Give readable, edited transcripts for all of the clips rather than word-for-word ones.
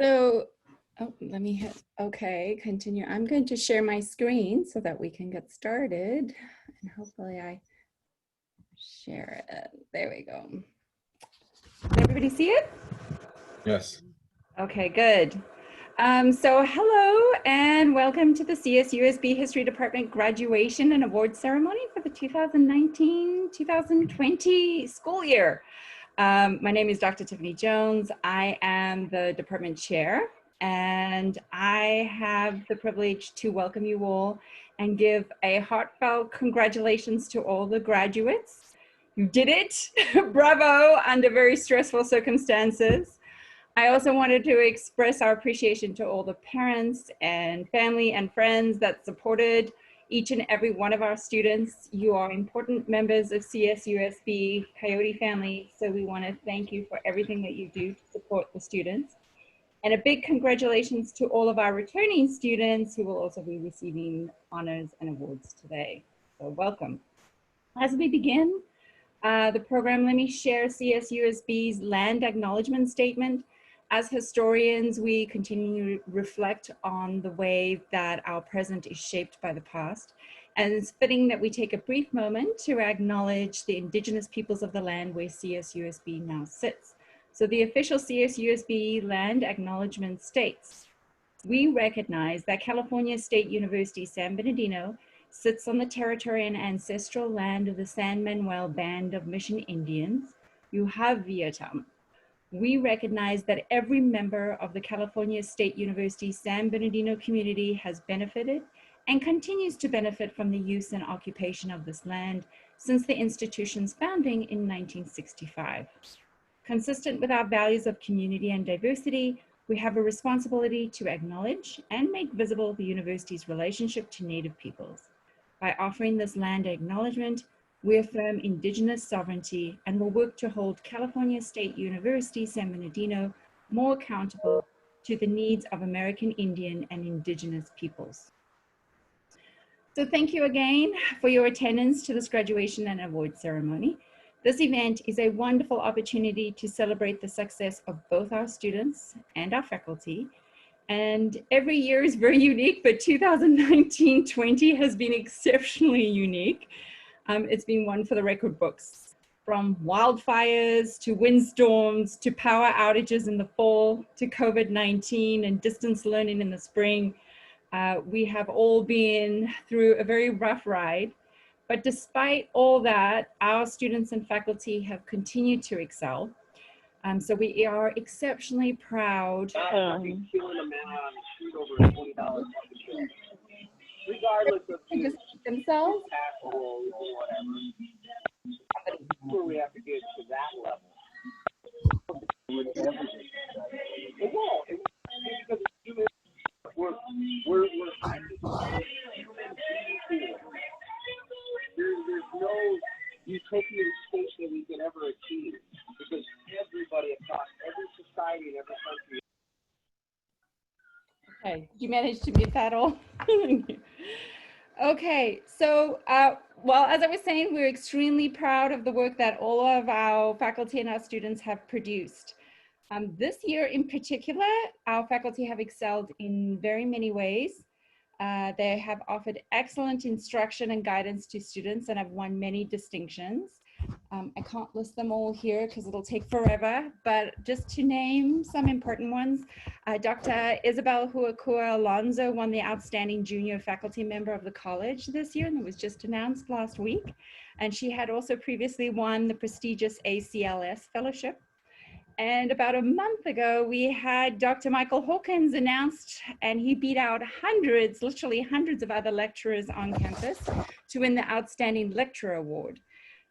So, oh, let me hit, okay, continue. I'm going to share my screen so that we can get started. And hopefully I share it. There we go. Can everybody see it? Yes. Okay, good. So hello and welcome to the CSUSB History Department graduation and award ceremony for the 2019-2020 school year. My name is Dr. Tiffany Jones. I am the department chair, and I have the privilege to welcome you all and give a heartfelt congratulations to all the graduates. You did it. Bravo, under very stressful circumstances. I also wanted to express our appreciation to all the parents and family and friends that supported each and every one of our students. You are important members of CSUSB Coyote family, so we want to thank you for everything that you do to support the students. And a big congratulations to all of our returning students who will also be receiving honors and awards today. So welcome. As we begin the program, let me share CSUSB's land acknowledgement statement. As historians, we continue to reflect on the way that our present is shaped by the past. And it's fitting that we take a brief moment to acknowledge the indigenous peoples of the land where CSUSB now sits. So the official CSUSB land acknowledgement states, we recognize that California State University San Bernardino sits on the territory and ancestral land of the San Manuel Band of Mission Indians, Yuhaviatam. We recognize that every member of the California State University San Bernardino community has benefited and continues to benefit from the use and occupation of this land since the institution's founding in 1965. Consistent with our values of community and diversity, we have a responsibility to acknowledge and make visible the university's relationship to Native peoples. By offering this land acknowledgement, we affirm Indigenous sovereignty and will work to hold California State University San Bernardino more accountable to the needs of American Indian and Indigenous peoples. So thank you again for your attendance to this graduation and award ceremony. This event is a wonderful opportunity to celebrate the success of both our students and our faculty. And every year is very unique, but 2019-20 has been exceptionally unique. It's been one for the record books. From wildfires to windstorms to power outages in the fall to COVID-19 and distance learning in the spring, we have all been through a very rough ride. But despite all that, our students and faculty have continued to excel. So we are exceptionally proud. Regardless of themselves, or whatever, we have to get to that level. It won't. Because we're there's no utopian state that we can ever achieve because everybody across every society and every country. Okay, did you manage to get that all? Okay, so well, as I was saying, we're extremely proud of the work that all of our faculty and our students have produced. This year in particular, our faculty have excelled in very many ways. They have offered excellent instruction and guidance to students and have won many distinctions. I can't list them all here because it'll take forever, but just to name some important ones, Dr. Isabel Huakua Alonso won the Outstanding Junior Faculty Member of the College this year, and it was just announced last week. And she had also previously won the prestigious ACLS Fellowship. And about a month ago, we had Dr. Michael Hawkins announced, and he beat out hundreds, literally hundreds of other lecturers on campus to win the Outstanding Lecturer Award.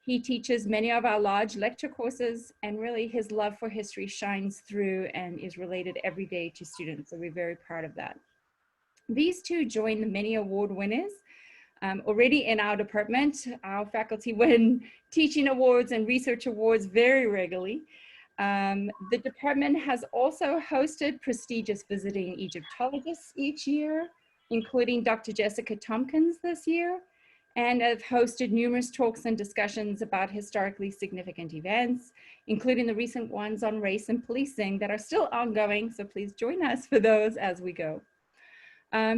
He teaches many of our large lecture courses, and really his love for history shines through and is related every day to students, so we're very proud of that. These two join the many award winners. Already in our department, our faculty win teaching awards and research awards very regularly. The department has also hosted prestigious visiting Egyptologists each year, including Dr. Jessica Tompkins this year. and have hosted numerous talks and discussions about historically significant events, including the recent ones on race and policing that are still ongoing, so please join us for those as we go.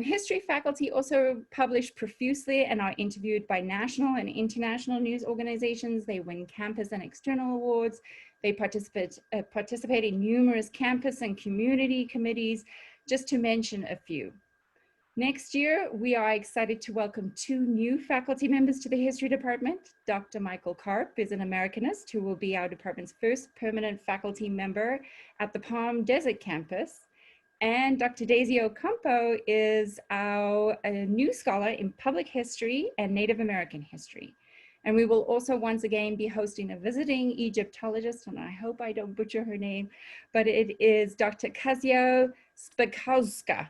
History faculty also publish profusely and are interviewed by national and international news organizations. They win campus and external awards. They participate in numerous campus and community committees, just to mention a few. Next year, we are excited to welcome 2 new faculty members to the History Department. Dr. Michael Karp is an Americanist who will be our department's first permanent faculty member at the Palm Desert campus. And Dr. Daisy Ocampo is a new scholar in public history and Native American history. And we will also once again be hosting a visiting Egyptologist, and I hope I don't butcher her name, but it is Dr. Kazio Spakowska.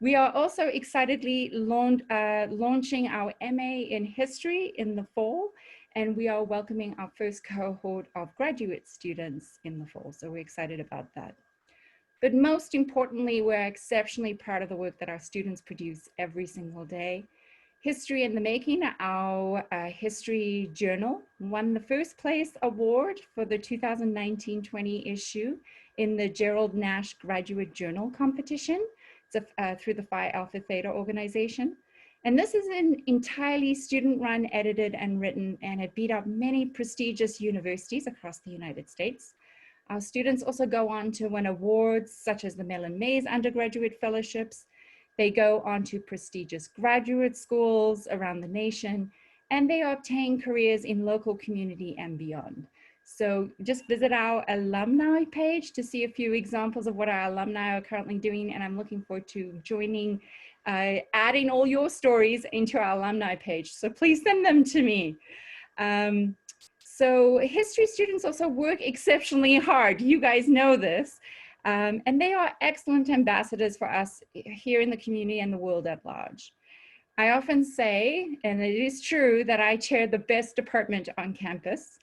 We are also excitedly launching our MA in history in the fall, and we are welcoming our first cohort of graduate students in the fall. So we're excited about that. But most importantly, we're exceptionally proud of the work that our students produce every single day. History in the Making, our history journal, won the first place award for the 2019-20 issue in the Gerald Nash Graduate Journal competition. It's through the Phi Alpha Theta organization. And this is an entirely student-run, edited, and written, and it beat out many prestigious universities across the United States. Our students also go on to win awards such as the Mellon Mays Undergraduate Fellowships. They go on to prestigious graduate schools around the nation, and they obtain careers in local community and beyond. So just visit our alumni page to see a few examples of what our alumni are currently doing, and I'm looking forward to joining, adding all your stories into our alumni page. So please send them to me. So history students also work exceptionally hard. You guys know this. And they are excellent ambassadors for us here in the community and the world at large. I often say, and it is true, that I chair the best department on campus.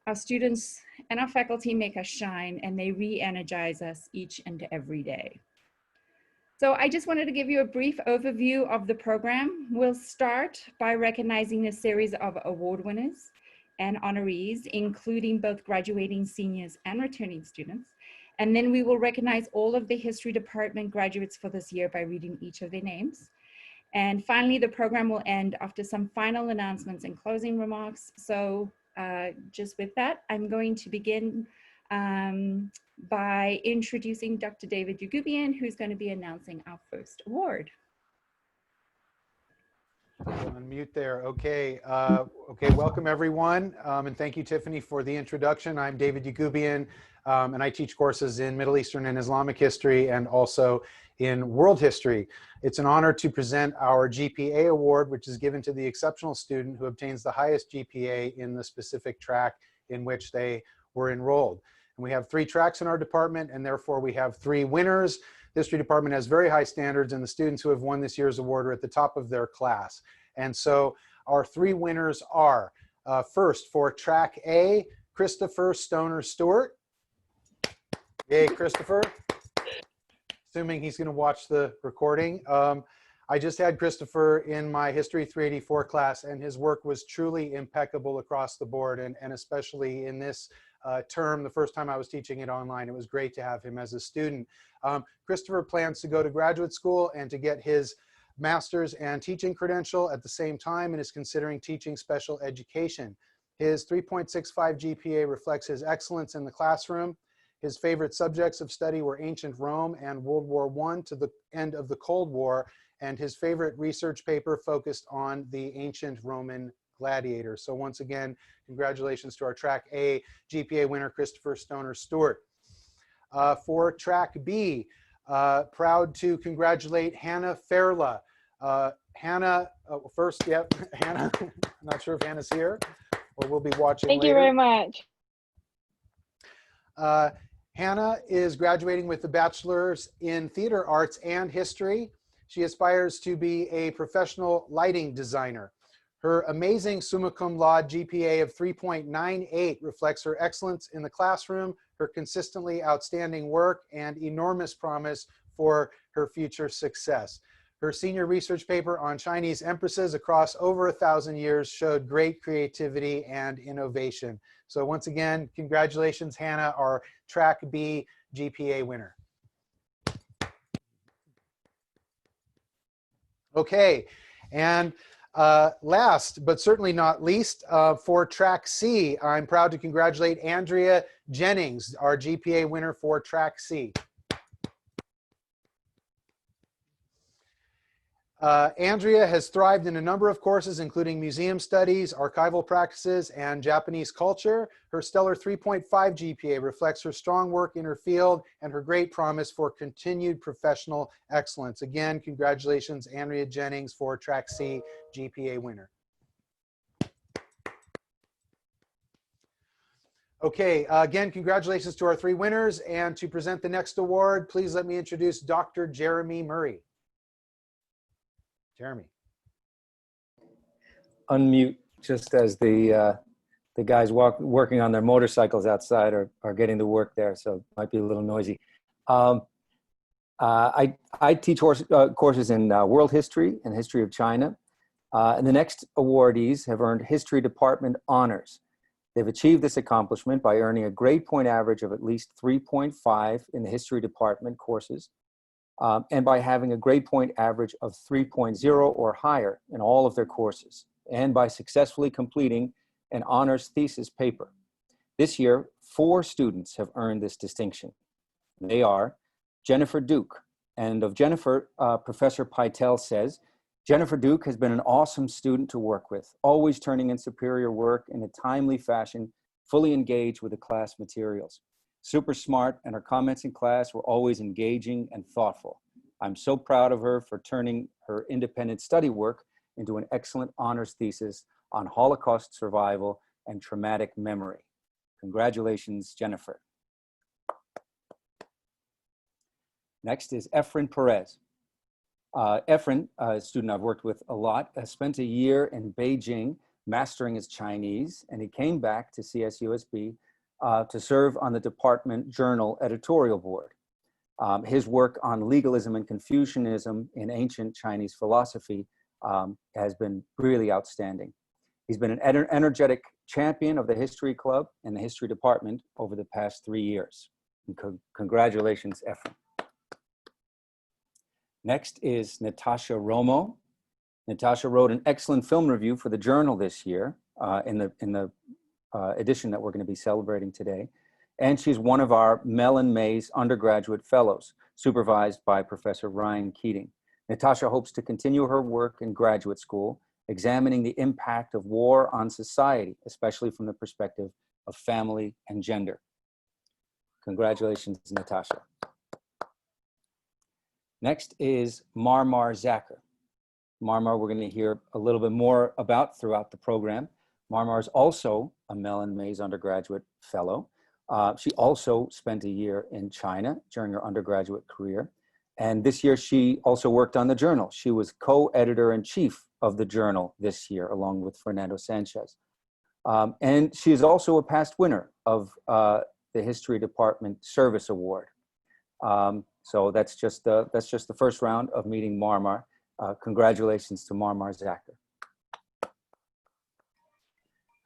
Our students and our faculty make us shine, and they re-energize us each and every day. So I just wanted to give you a brief overview of the program. We'll start by recognizing a series of award winners and honorees, including both graduating seniors and returning students. And then we will recognize all of the History Department graduates for this year by reading each of their names. And finally, the program will end after some final announcements and closing remarks. So just with that, I'm going to begin by introducing Dr. David Yagubian, who's going to be announcing our first award. Unmute there. Okay. Welcome everyone. And thank you, Tiffany, for the introduction. I'm David Yagubian, and I teach courses in Middle Eastern and Islamic history and also in world history. It's an honor to present our GPA Award, which is given to the exceptional student who obtains the highest GPA in the specific track in which they were enrolled. And we have 3 tracks in our department, and therefore we have 3 winners. The History Department has very high standards, and the students who have won this year's award are at the top of their class. And so our 3 winners are, first for track A, Christopher Stoner Stewart. Yay, Christopher. Assuming he's going to watch the recording. I just had Christopher in my History 384 class, and his work was truly impeccable across the board, and especially in this term, the first time I was teaching it online. It was great to have him as a student. Christopher plans to go to graduate school and to get his master's and teaching credential at the same time, and is considering teaching special education. His 3.65 GPA reflects his excellence in the classroom. His favorite subjects of study were ancient Rome and World War I to the end of the Cold War, and his favorite research paper focused on the ancient Roman gladiators. So once again, congratulations to our track A GPA winner, Christopher Stoner Stewart. For track B, proud to congratulate Hannah Fairla. Hannah, first, yep, Hannah, I'm not sure if Hannah's here or we'll be watching later. Thank you very much. Hannah is graduating with a bachelor's in theater arts and history. She aspires to be a professional lighting designer. Her amazing summa cum laude GPA of 3.98 reflects her excellence in the classroom, her consistently outstanding work, and enormous promise for her future success. Her senior research paper on Chinese empresses across over 1,000 years showed great creativity and innovation. So once again, congratulations, Hannah, our Track B GPA winner. Okay, and last but certainly not least, for Track C, I'm proud to congratulate Andrea Jennings, our GPA winner for Track C. Andrea has thrived in a number of courses, including museum studies, archival practices, and Japanese culture. Her stellar 3.5 GPA reflects her strong work in her field and her great promise for continued professional excellence. Again, congratulations, Andrea Jennings, for Track C GPA winner. Okay, again, congratulations to our 3 winners. And to present the next award, please let me introduce Dr. Jeremy Murray. Jeremy. Unmute just as the guys working on their motorcycles outside are getting to work there, so it might be a little noisy. I teach courses in world history and history of China, and the next awardees have earned History Department honors. They've achieved this accomplishment by earning a grade point average of at least 3.5 in the History Department courses, and by having a grade point average of 3.0 or higher in all of their courses, and by successfully completing an honors thesis paper. This year, 4 students have earned this distinction. They are Jennifer Duke, and of Jennifer, Professor Pytel says, Jennifer Duke has been an awesome student to work with, always turning in superior work in a timely fashion, fully engaged with the class materials. Super smart, and her comments in class were always engaging and thoughtful. I'm so proud of her for turning her independent study work into an excellent honors thesis on Holocaust survival and traumatic memory. Congratulations, Jennifer. Next is Efren Perez. Efren, a student I've worked with a lot, has spent a year in Beijing mastering his Chinese, and he came back to CSUSB to serve on the department journal editorial board. His work on legalism and Confucianism in ancient Chinese philosophy has been really outstanding. He's been an energetic champion of the History Club and the History Department over the past 3 years. And congratulations, Efren. Next is Natasha Romo. Natasha wrote an excellent film review for the journal this year in the edition that we're going to be celebrating today. And she's one of our Mellon Mays undergraduate fellows, supervised by Professor Ryan Keating. Natasha hopes to continue her work in graduate school, examining the impact of war on society, especially from the perspective of family and gender. Congratulations, Natasha. Next is Marmar Zacher. Marmar, we're going to hear a little bit more about throughout the program. Marmar is also a Mellon Mays undergraduate fellow. She also spent a year in China during her undergraduate career. And this year, she also worked on the journal. She was co-editor-in-chief of the journal this year, along with Fernando Sanchez. And she is also a past winner of the History Department Service Award. So that's just the first round of meeting Marmar. Congratulations to Marmar Zacher.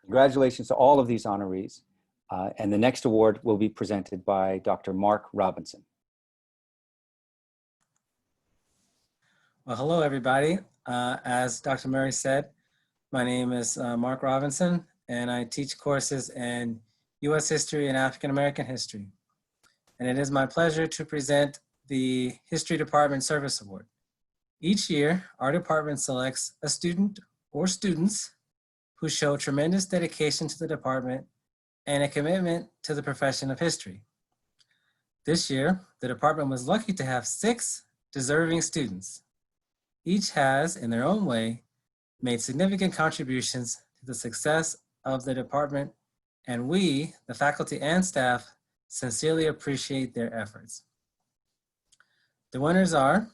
Congratulations to all of these honorees. And the next award will be presented by Dr. Mark Robinson. Well, hello, everybody. As Dr. Murray said, my name is Mark Robinson, and I teach courses in U.S. history and African American history. And it is my pleasure to present the History Department Service Award. Each year, our department selects a student or students who show tremendous dedication to the department and a commitment to the profession of history. This year, the department was lucky to have 6 deserving students. Each has, in their own way, made significant contributions to the success of the department, and we, the faculty and staff, sincerely appreciate their efforts. The winners are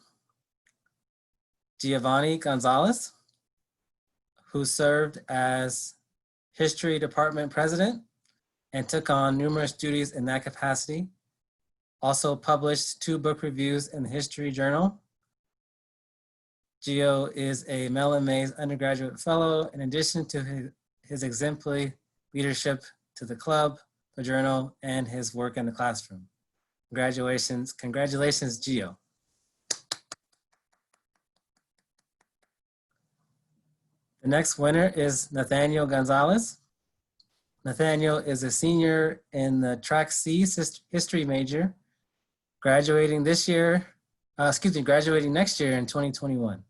Giovanni Gonzalez, who served as History Department President and took on numerous duties in that capacity. Also published 2 book reviews in the History Journal. Gio is a Mellon Mays undergraduate fellow in addition to his exemplary leadership to the club, the journal, and his work in the classroom. Congratulations, Gio. The next winner is Nathaniel Gonzalez. Nathaniel is a senior in the Track C history major, graduating next year in 2021.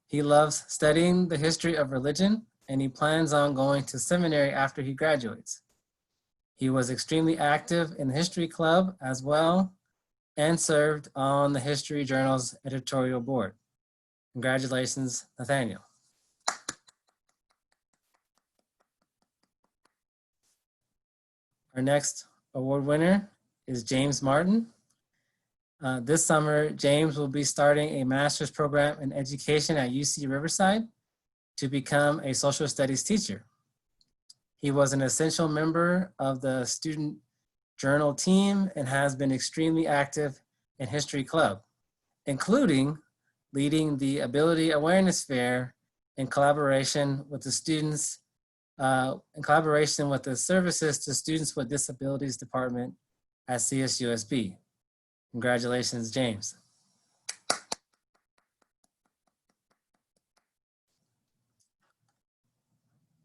He loves studying the history of religion, and he plans on going to seminary after he graduates. He was extremely active in the history club as well, and served on the History Journal's editorial board. Congratulations, Nathaniel. Our next award winner is James Martin. This summer, James will be starting a master's program in education at UC Riverside to become a social studies teacher. He was an essential member of the student journal team and has been extremely active in History Club, including leading the Ability Awareness Fair in collaboration with the students, in collaboration with the Services to Students with Disabilities Department at CSUSB. Congratulations, James.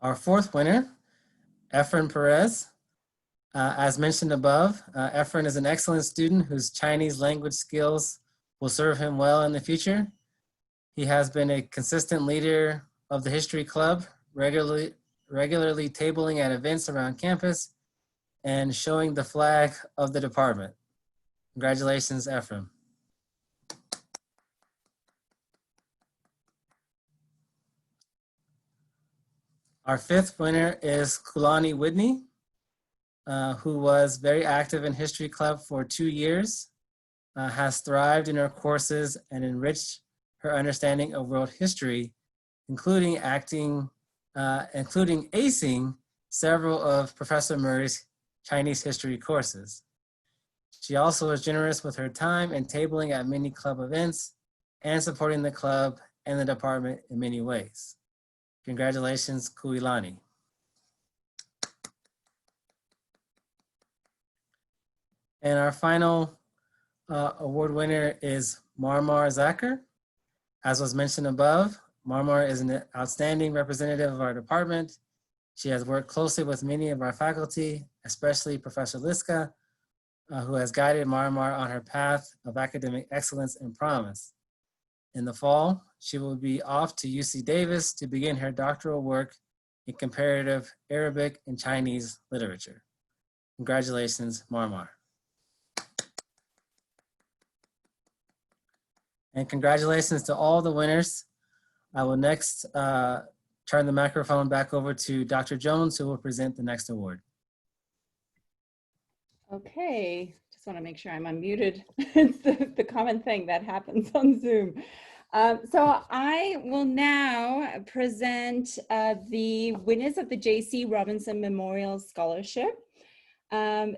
Our fourth winner, Efren Perez. As mentioned above, Efren is an excellent student whose Chinese language skills will serve him well in the future. He has been a consistent leader of the History Club, regularly tabling at events around campus and showing the flag of the department. Congratulations, Ephraim. Our fifth winner is Kulani Whitney, who was very active in History Club for 2 years, has thrived in her courses and enriched her understanding of world history, including acing several of Professor Murray's Chinese history courses. She also was generous with her time and tabling at many club events and supporting the club and the department in many ways. Congratulations, Kuilani. And our final award winner is Marmar Zacher. As was mentioned above, Marmar is an outstanding representative of our department. She has worked closely with many of our faculty, especially Professor Liska, who has guided Marmar on her path of academic excellence and promise. In the fall, she will be off to UC Davis to begin her doctoral work in comparative Arabic and Chinese literature. Congratulations, Marmar. And congratulations to all the winners. I will next turn the microphone back over to Dr. Jones, who will present the next award. Okay, just want to make sure I'm unmuted. It's the common thing that happens on Zoom. So I will now present the winners of the J.C. Robinson Memorial Scholarship.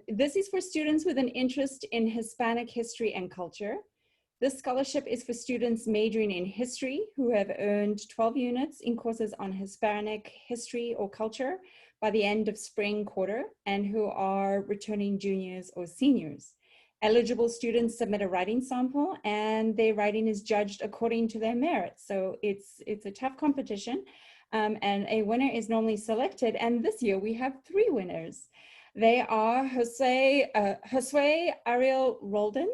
This is for students with an interest in Hispanic history and culture. This scholarship is for students majoring in history who have earned 12 units in courses on Hispanic history or culture by the end of spring quarter and who are returning juniors or seniors. Eligible students submit a writing sample and their writing is judged according to their merits. So it's a tough competition and a winner is normally selected. And this year we have 3 winners. They are Josue Ariel Roldan.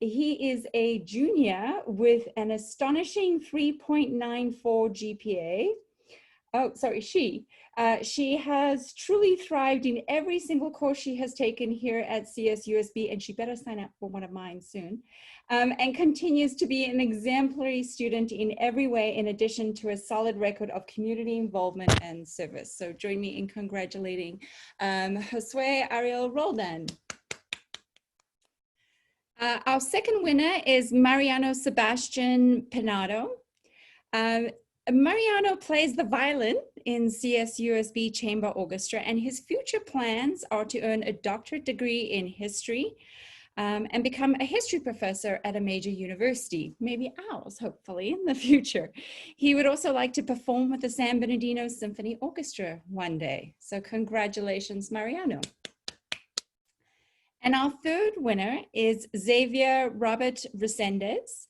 He is a junior with an astonishing 3.94 GPA. Oh, sorry, she has truly thrived in every single course she has taken here at CSUSB, and she better sign up for one of mine soon, and continues to be an exemplary student in every way, in addition to a solid record of community involvement and service. So join me in congratulating Josue Ariel Roldan. Our second winner is Mariano Sebastian Penado. Mariano plays the violin in CSUSB Chamber Orchestra, and his future plans are to earn a doctorate degree in history and become a history professor at a major university, maybe ours, hopefully, in the future. He would also like to perform with the San Bernardino Symphony Orchestra one day. So congratulations, Mariano. And our third winner is Xavier Robert Resendez.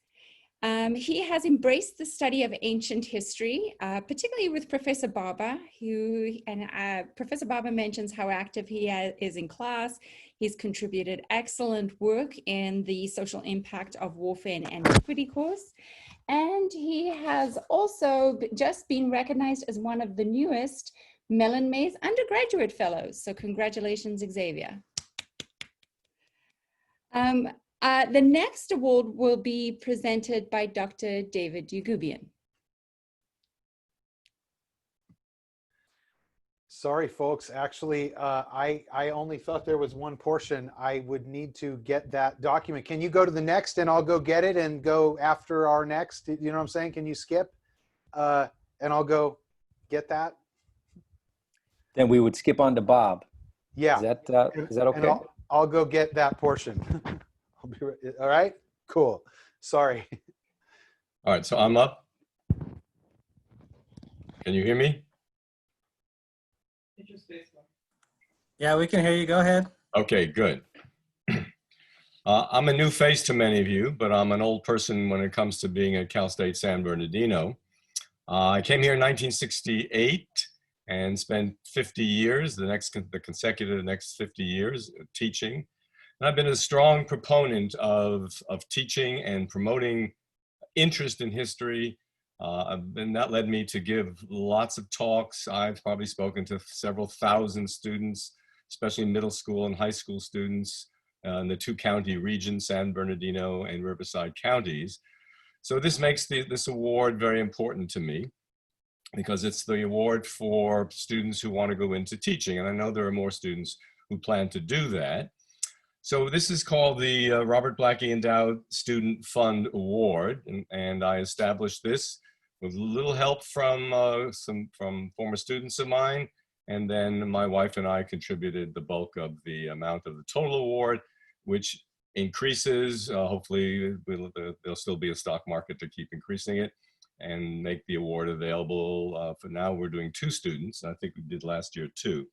He has embraced the study of ancient history, particularly with Professor Barber, Professor Barber mentions how active he is in class. He's contributed excellent work in the social impact of warfare and antiquity course. And he has also just been recognized as one of the newest Mellon Mays undergraduate fellows. So congratulations, Xavier. The next award will be presented by Dr. David Yagubian. Sorry, folks. Actually, I only thought there was one portion. I would need to get that document. Can you go to the next and I'll go get it and go after our next? You know what I'm saying? Can you skip? And I'll go get that. Then we would skip on to Bob. Yeah. Is that okay? And I'll go get that portion. I'll be right. All right. Cool. Sorry. All right. So I'm up. Can you hear me? Yeah, we can hear you. Go ahead. Okay, good. I'm a new face to many of you, but I'm an old person when it comes to being at Cal State San Bernardino. I came here in 1968 and spent 50 years, the consecutive next 50 years teaching. And I've been a strong proponent of teaching and promoting interest in history. And that led me to give lots of talks. I've probably spoken to several thousand students, especially middle school and high school students in the two county regions, San Bernardino and Riverside counties. So this makes this award very important to me because it's the award for students who want to go into teaching. And I know there are more students who plan to do that. So this is called the Robert Blacky Endowed Student Fund Award. And I established this with a little help from former students of mine. And then my wife and I contributed the bulk of the amount of the total award, which increases. Hopefully there'll still be a stock market to keep increasing it and make the award available. For now, we're doing 2 students. I think we did last year 2.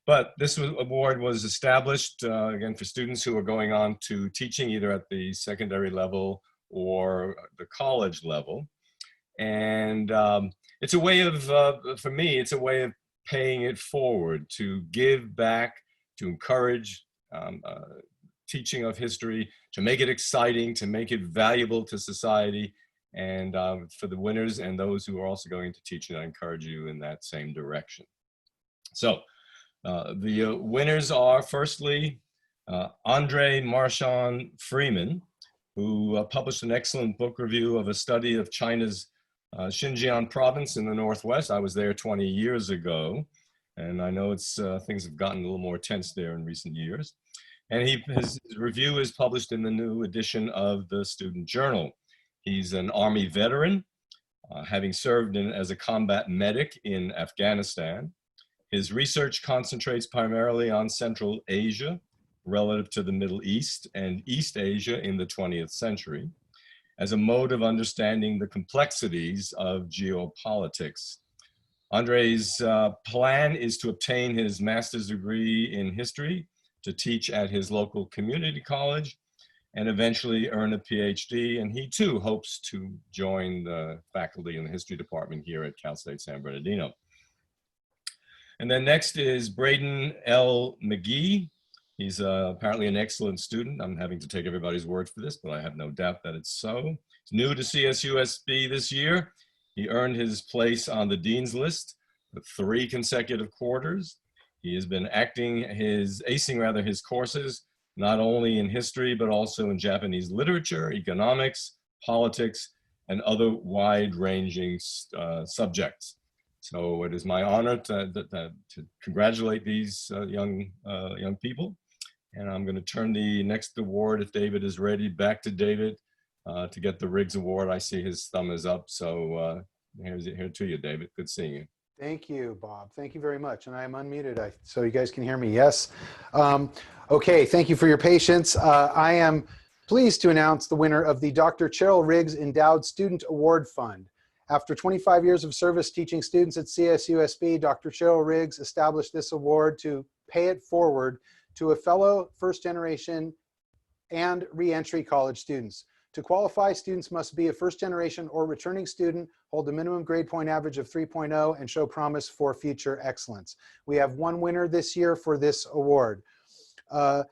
But this award was established, again, for students who are going on to teaching either at the secondary level or the college level. And it's a way of, for me, it's a way of paying it forward, to give back, to encourage teaching of history, to make it exciting, to make it valuable to society. And for the winners and those who are also going to teach it, I encourage you in that same direction. So the winners are, firstly, Andre Marchand Freeman, who published an excellent book review of a study of China's Xinjiang province in the Northwest. I was there 20 years ago, and I know things have gotten a little more tense there in recent years. And his review is published in the new edition of the Student Journal. He's an Army veteran, having served as a combat medic in Afghanistan. His research concentrates primarily on Central Asia relative to the Middle East and East Asia in the 20th century as a mode of understanding the complexities of geopolitics. Andre's plan is to obtain his master's degree in history, to teach at his local community college, and eventually earn a PhD. And he too hopes to join the faculty in the history department here at Cal State San Bernardino. And then next is Braden L. McGee. He's apparently an excellent student. I'm having to take everybody's word for this, but I have no doubt that it's so. He's new to CSUSB this year. He earned his place on the Dean's List for 3 consecutive quarters. He has been acing his courses, not only in history, but also in Japanese literature, economics, politics, and other wide-ranging subjects. So it is my honor to congratulate these young people. And I'm going to turn the next award, if David is ready, back to David to get the Riggs Award. I see his thumb is up. So here to you, David. Good seeing you. Thank you, Bob. Thank you very much. And I am unmuted, so you guys can hear me. Yes. Okay, thank you for your patience. I am pleased to announce the winner of the Dr. Sheryl Riggs Endowed Student Award Fund. After 25 years of service teaching students at CSUSB, Dr. Sheryl Riggs established this award to pay it forward to a fellow first-generation and re-entry college students. To qualify, students must be a first-generation or returning student, hold a minimum grade point average of 3.0, and show promise for future excellence. We have one winner this year for this award. Josue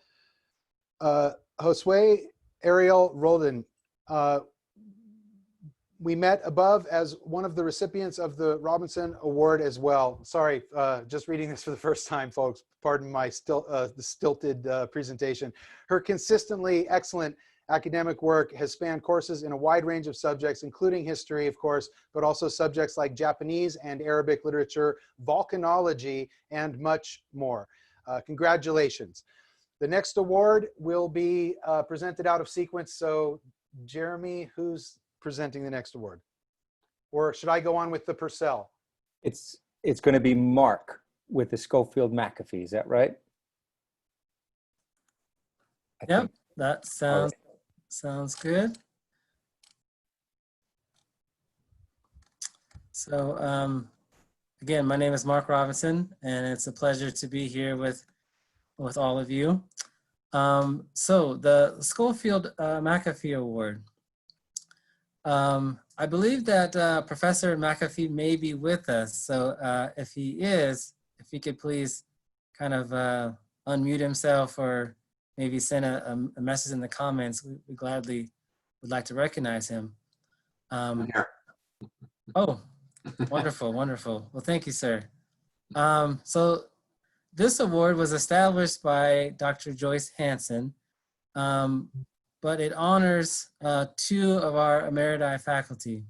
Ariel Roldan. We met above as one of the recipients of the Robinson Award as well. Sorry, just reading this for the first time, folks. Pardon my stilted presentation. Her consistently excellent academic work has spanned courses in a wide range of subjects, including history, of course, but also subjects like Japanese and Arabic literature, volcanology, and much more. Congratulations. The next award will be presented out of sequence. So Jeremy, who's presenting the next award? Or should I go on with the Purcell? It's going to be Mark with the Schofield McAfee. Is that right? Yep, that sounds good. So again, my name is Mark Robinson, and it's a pleasure to be here with all of you. So the Schofield McAfee Award. I believe that Professor McAfee may be with us. So if he is, if he could please kind of unmute himself or maybe send a message in the comments, we gladly would like to recognize him. Oh, wonderful, wonderful. Well, thank you, sir. So this award was established by Dr. Joyce Hanson, but it honors two of our emeriti faculty.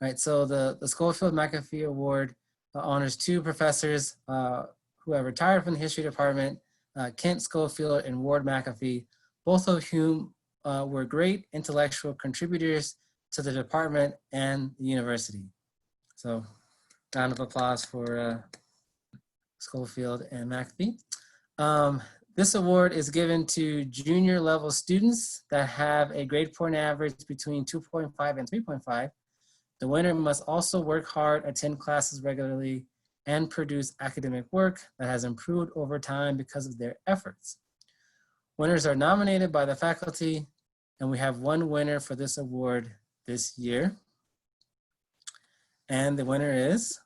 Right, so the Schofield McAfee Award honors two professors who have retired from the History Department, Kent Schofield and Ward McAfee, both of whom were great intellectual contributors to the department and the university. So round of applause for Schofield and McAfee. This award is given to junior level students that have a grade point average between 2.5 and 3.5. The winner must also work hard, attend classes regularly, and produce academic work that has improved over time because of their efforts. Winners are nominated by the faculty, and we have one winner for this award this year. And the winner is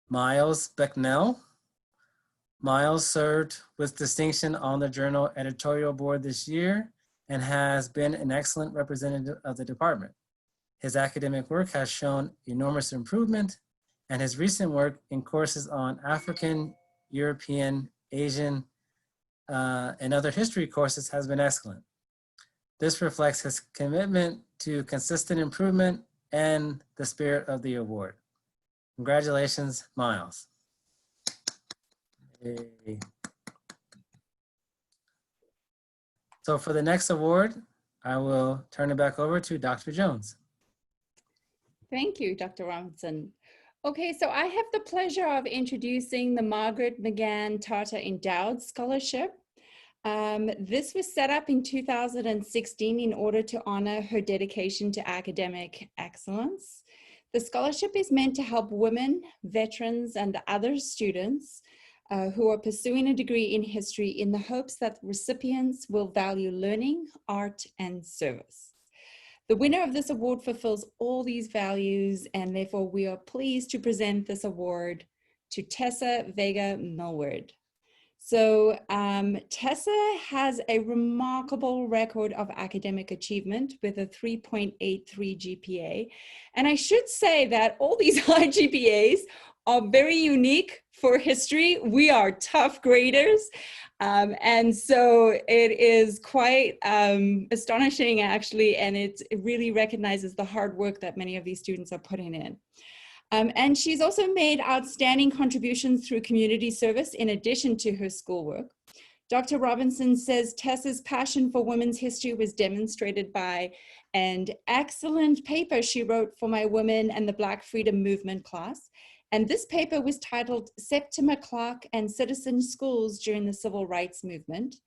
Miles Becknell. Miles served with distinction on the journal editorial board this year and has been an excellent representative of the department. His academic work has shown enormous improvement, and his recent work in courses on African, European, Asian, and other history courses has been excellent. This reflects his commitment to consistent improvement and the spirit of the award. Congratulations, Miles. Yay. So for the next award, I will turn it back over to Dr. Jones. Thank you, Dr. Robinson. Okay, so I have the pleasure of introducing the Margaret McGann Tata Endowed Scholarship. This was set up in 2016 in order to honor her dedication to academic excellence. The scholarship is meant to help women, veterans, and other students who are pursuing a degree in history in the hopes that recipients will value learning, art, and service. The winner of this award fulfills all these values, and therefore we are pleased to present this award to Tessa Vega Millward. So Tessa has a remarkable record of academic achievement with a 3.83 GPA. And I should say that all these high GPAs are very unique for history. We are tough graders. And so it is quite astonishing, actually, and it really recognizes the hard work that many of these students are putting in. And she's also made outstanding contributions through community service in addition to her schoolwork. Dr. Robinson says Tessa's passion for women's history was demonstrated by an excellent paper she wrote for my Women and the Black Freedom Movement class, And this paper was titled Septima Clark and Citizen Schools During the Civil Rights Movement.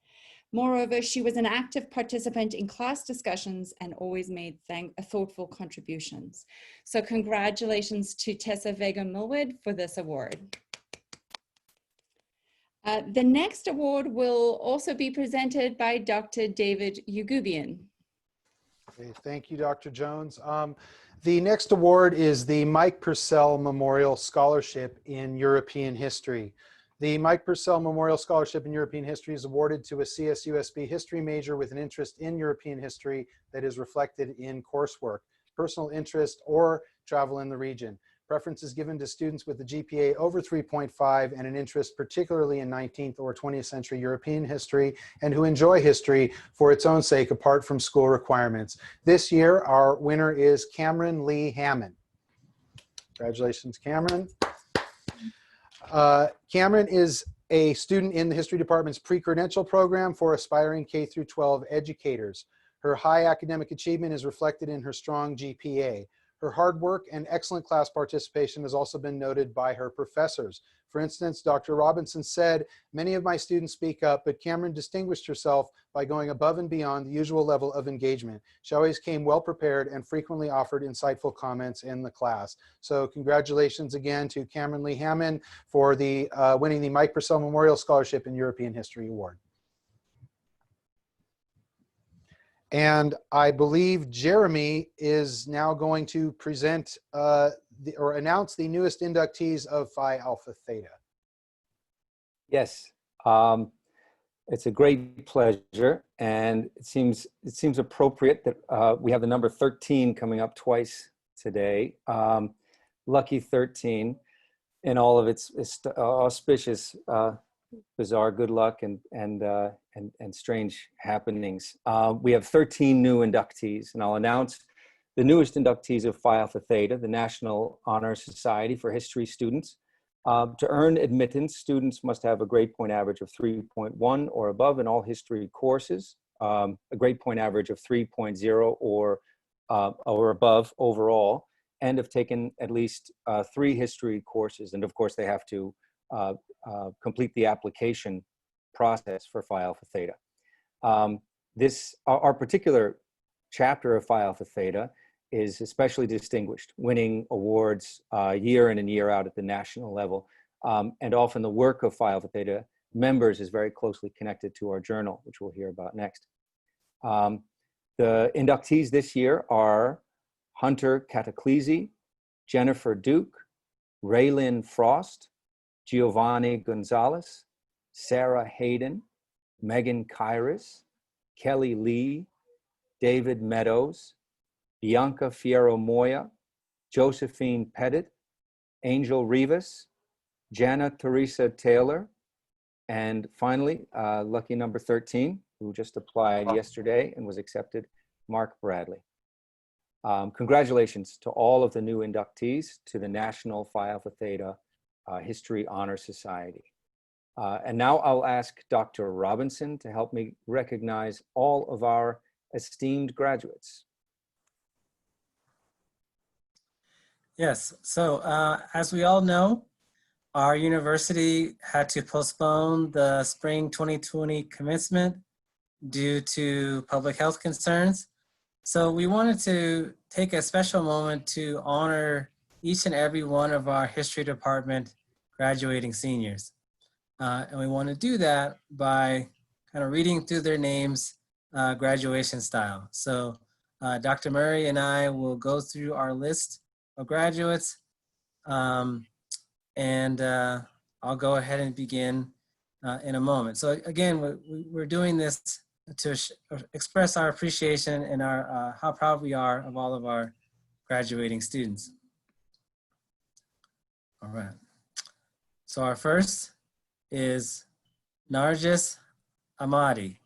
Moreover, she was an active participant in class discussions and always made thoughtful contributions. So congratulations to Tessa Vega-Millward for this award. The next award will also be presented by Dr. David Ugubian. Okay, thank you, Dr. Jones. The next award is the Microcell Memorial Scholarship in European History. The Microcell Memorial Scholarship in European History is awarded to a CSUSB history major with an interest in European history that is reflected in coursework, personal interest, or travel in the region. Preference is given to students with a GPA over 3.5 and an interest particularly in 19th or 20th century European history and who enjoy history for its own sake apart from school requirements. This year, our winner is Cameron Lee Hammond. Congratulations, Cameron. Cameron is a student in the History Department's pre-credential program for aspiring K-12 educators. Her high academic achievement is reflected in her strong GPA. Her hard work and excellent class participation has also been noted by her professors. For instance, Dr. Robinson said, "Many of my students speak up, but Cameron distinguished herself by going above and beyond the usual level of engagement. She always came well prepared and frequently offered insightful comments in the class." So congratulations again to Cameron Lee Hammond for the winning the Mike Purcell Memorial Scholarship in European History Award. And I believe Jeremy is now going to present or announce the newest inductees of Phi Alpha Theta. Yes, it's a great pleasure, and it seems appropriate that we have the number 13 coming up twice today. Lucky 13 in all of its auspicious, bizarre good luck and strange happenings. We have 13 new inductees, and I'll announce the newest inductees of Phi Alpha Theta, the National Honor Society for History students. To earn admittance, students must have a grade point average of 3.1 or above in all history courses, a grade point average of 3.0 or above overall, and have taken at least 3 history courses. And of course, they have to complete the application process for Phi Alpha Theta. Our particular chapter of Phi Alpha Theta is especially distinguished, winning awards year in and year out at the national level. And often the work of Phi Alpha Theta members is very closely connected to our journal, which we'll hear about next. The inductees this year are Hunter Cataclesi, Jennifer Duke, Raylyn Frost, Giovanni Gonzalez, Sarah Hayden, Megan Kairis, Kelly Lee, David Meadows, Bianca Fierro Moya, Josephine Pettit, Angel Rivas, Jana Teresa Taylor, and finally, lucky number 13, who just applied yesterday and was accepted, Mark Bradley. Congratulations to all of the new inductees to the National Phi Alpha Theta History Honor Society. And now I'll ask Dr. Robinson to help me recognize all of our esteemed graduates. Yes, so as we all know, our university had to postpone the spring 2020 commencement due to public health concerns. So we wanted to take a special moment to honor each and every one of our history department graduating seniors. And we want to do that by kind of reading through their names graduation style. So Dr. Murray and I will go through our list of graduates, and I'll go ahead and begin in a moment. So again, we're doing this to express our appreciation and our how proud we are of all of our graduating students. All right. So our first is Nargis Amadi.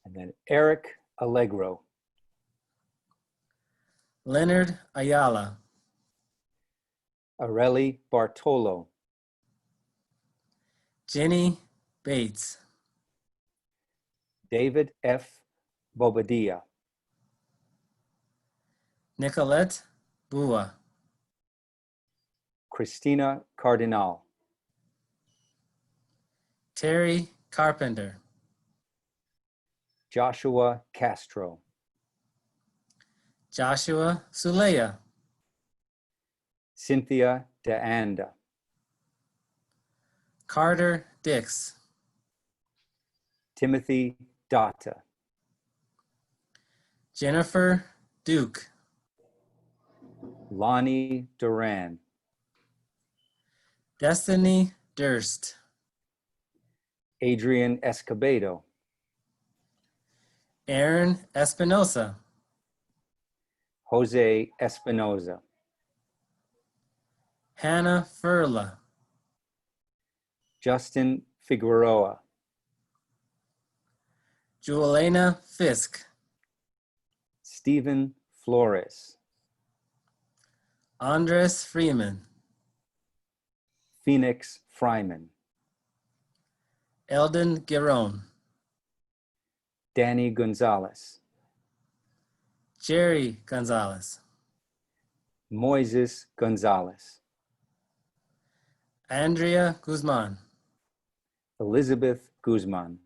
And then Eric Allegro. Leonard Ayala. Areli Bartolo. Jenny Bates. David F. Bobadilla. Nicolette Bua. Christina Cardinal, Terry Carpenter, Joshua Castro, Joshua Suleya, Cynthia DeAnda, Carter Dix, Timothy Data, Jennifer Duke, Lonnie Duran, Destiny Durst, Adrian Escobedo, Aaron Espinosa, Jose Espinoza, Hannah Furla, Justin Figueroa, Juelena Fisk, Stephen Flores, Andres Freeman, Phoenix Fryman, Eldon Giron, Danny Gonzalez, Jerry Gonzalez, Moises Gonzalez, Andrea Guzman, Elizabeth Guzman,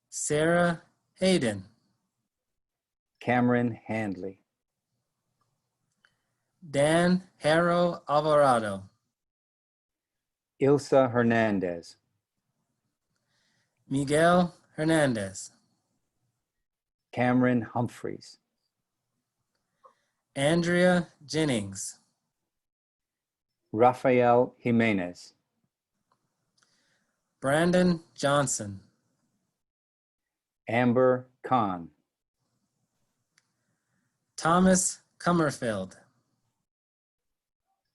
Sarah Hayden, Cameron Handley, Dan Harrow Alvarado, Ilsa Hernandez, Miguel Hernandez, Cameron Humphreys, Andrea Jennings, Rafael Jimenez, Brandon Johnson, Amber Khan, Thomas Kummerfeld,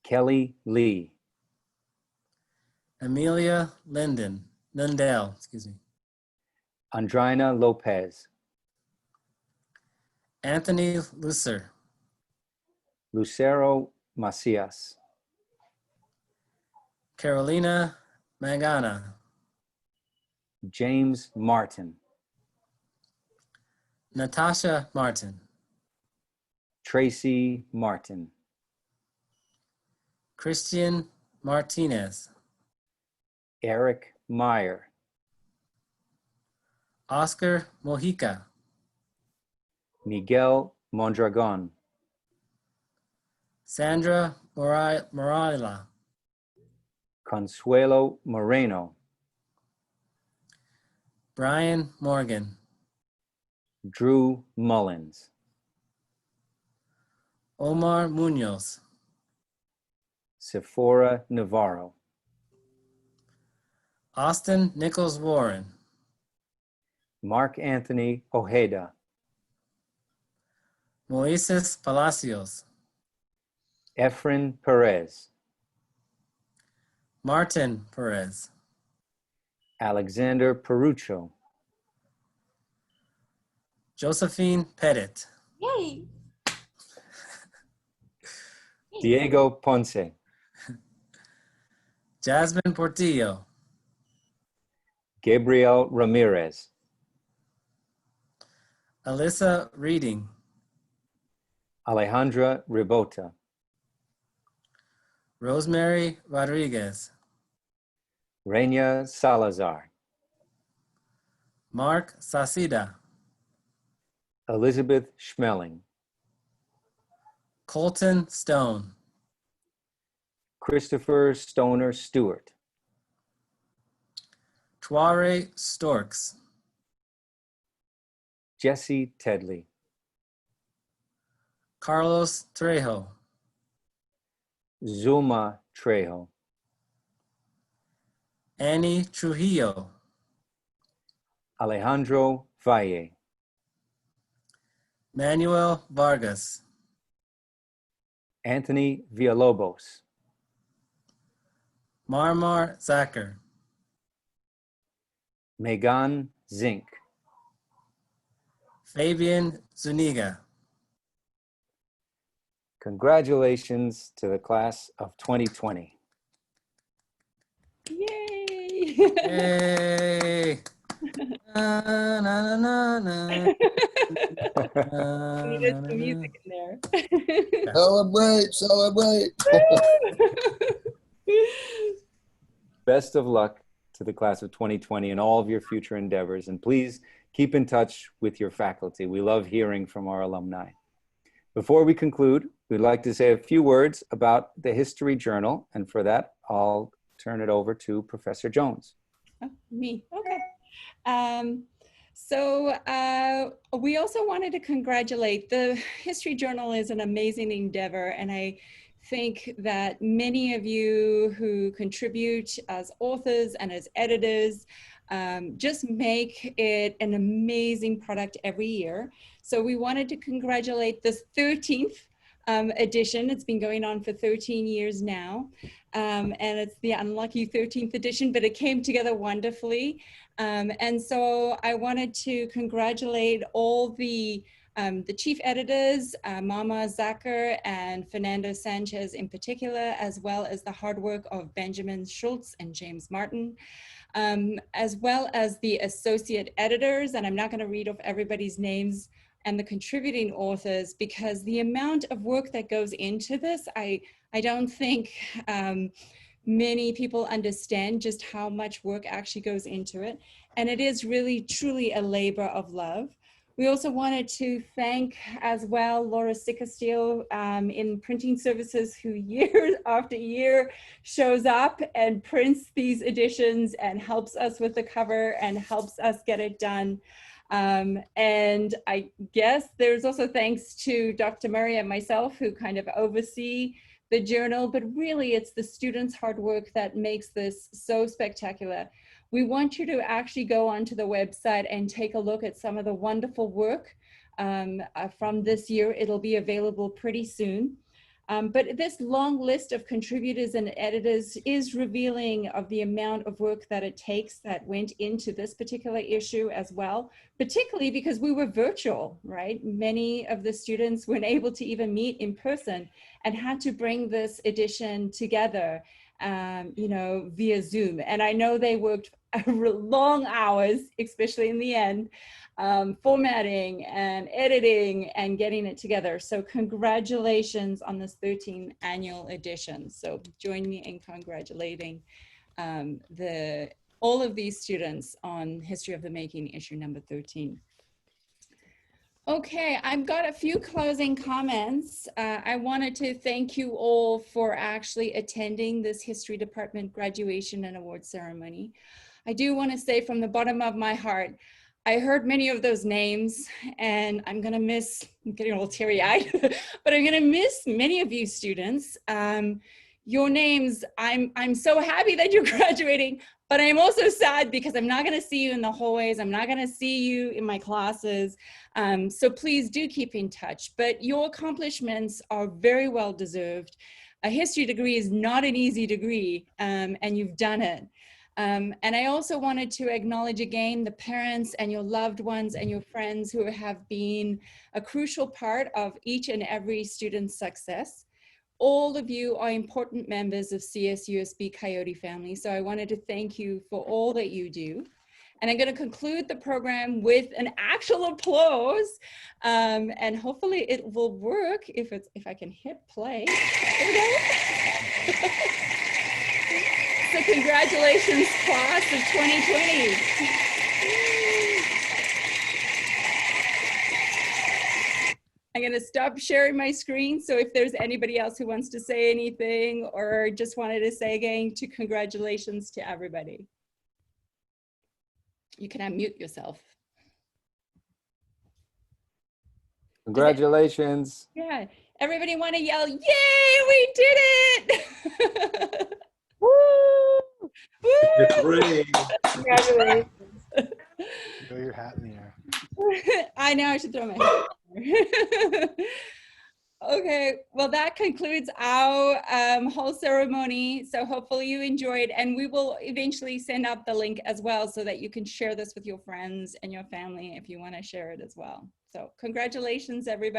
Kelly Lee, Amelia Lindell, Andrina Lopez, Anthony Lusser, Lucero Macias, Carolina Magana, James Martin, Natasha Martin, Tracy Martin, Christian Martinez, Eric Meyer, Oscar Mojica, Miguel Mondragon, Sandra Morala, Consuelo Moreno, Brian Morgan, Drew Mullins, Omar Munoz, Sephora Navarro, Austin Nichols Warren, Mark Anthony Ojeda, Moises Palacios, Efren Perez, Martin Perez, Alexander Perucho, Josephine Pettit, Yay! Diego Ponce, Jasmine Portillo, Gabriel Ramirez, Alyssa Reading, Alejandra Ribota, Rosemary Rodriguez, Reina Salazar, Mark Sasida, Elizabeth Schmeling, Colton Stone, Christopher Stoner Stewart, Tuare Storks, Jesse Tedley, Carlos Trejo, Zulma Trejo, Annie Trujillo, Alejandro Valle, Manuel Vargas, Anthony Villalobos, Marmar Zacher, Megan Zink, Fabian Zuniga. Congratulations to the class of 2020. Yay! Yay! Na, na, na, na, Needed na, some na. music in there. Celebrate, celebrate. Best of luck to the class of 2020 and all of your future endeavors. And please keep in touch with your faculty. We love hearing from our alumni. Before we conclude, we'd like to say a few words about the History Journal. And for that, I'll turn it over to Professor Jones. Oh, me, okay. We also wanted to congratulate the History Journal is an amazing endeavor, and I think that many of you who contribute as authors and as editors just make it an amazing product every year. So we wanted to congratulate this 13th edition. It's been going on for 13 years now. And it's the unlucky 13th edition, but it came together wonderfully. And so I wanted to congratulate all the chief editors, Mama Zacher and Fernando Sanchez in particular, as well as the hard work of Benjamin Schultz and James Martin, as well as the associate editors. And I'm not going to read off everybody's names, and the contributing authors, because the amount of work that goes into this, I don't think many people understand just how much work actually goes into it. And it is really, truly a labor of love. We also wanted to thank as well Laura Sicastillo in printing services, who year after year shows up and prints these editions and helps us with the cover and helps us get it done. And I guess there's also thanks to Dr. Murray and myself, who kind of oversee the journal, but really it's the students' hard work that makes this so spectacular. We want you to actually go onto the website and take a look at some of the wonderful work from this year. It'll be available pretty soon. But this long list of contributors and editors is revealing of the amount of work that it takes that went into this particular issue as well, particularly because we were virtual, right? Many of the students weren't able to even meet in person and had to bring this edition together, via Zoom. And I know they worked long hours, especially in the end, formatting and editing and getting it together. So congratulations on this 13th annual edition. So join me in congratulating all of these students on History of the Making issue number 13. Okay, I've got a few closing comments. I wanted to thank you all for actually attending this History Department graduation and award ceremony. I do want to say from the bottom of my heart, I heard many of those names, and I'm getting a little teary-eyed, but I'm gonna miss many of you students. Your names, I'm so happy that you're graduating, but I'm also sad because I'm not gonna see you in the hallways. I'm not gonna see you in my classes. So please do keep in touch, but your accomplishments are very well deserved. A history degree is not an easy degree, and you've done it. And I also wanted to acknowledge again the parents and your loved ones and your friends who have been a crucial part of each and every student's success. All of you are important members of CSUSB Coyote family, so I wanted to thank you for all that you do. And I'm going to conclude the program with an actual applause, and hopefully it will work if I can hit play. There we go. So congratulations, class of 2020. I'm going to stop sharing my screen. So if there's anybody else who wants to say anything or just wanted to say again to congratulations to everybody. You can unmute yourself. Congratulations. Yeah, everybody want to yell, yay, we did it! Woo! Woo! Great. Congratulations. Throw your hat in the air. I know I should throw my hat in the air. Okay, well that concludes our whole ceremony. So hopefully you enjoyed, and we will eventually send out the link as well so that you can share this with your friends and your family if you want to share it as well. So congratulations, everybody.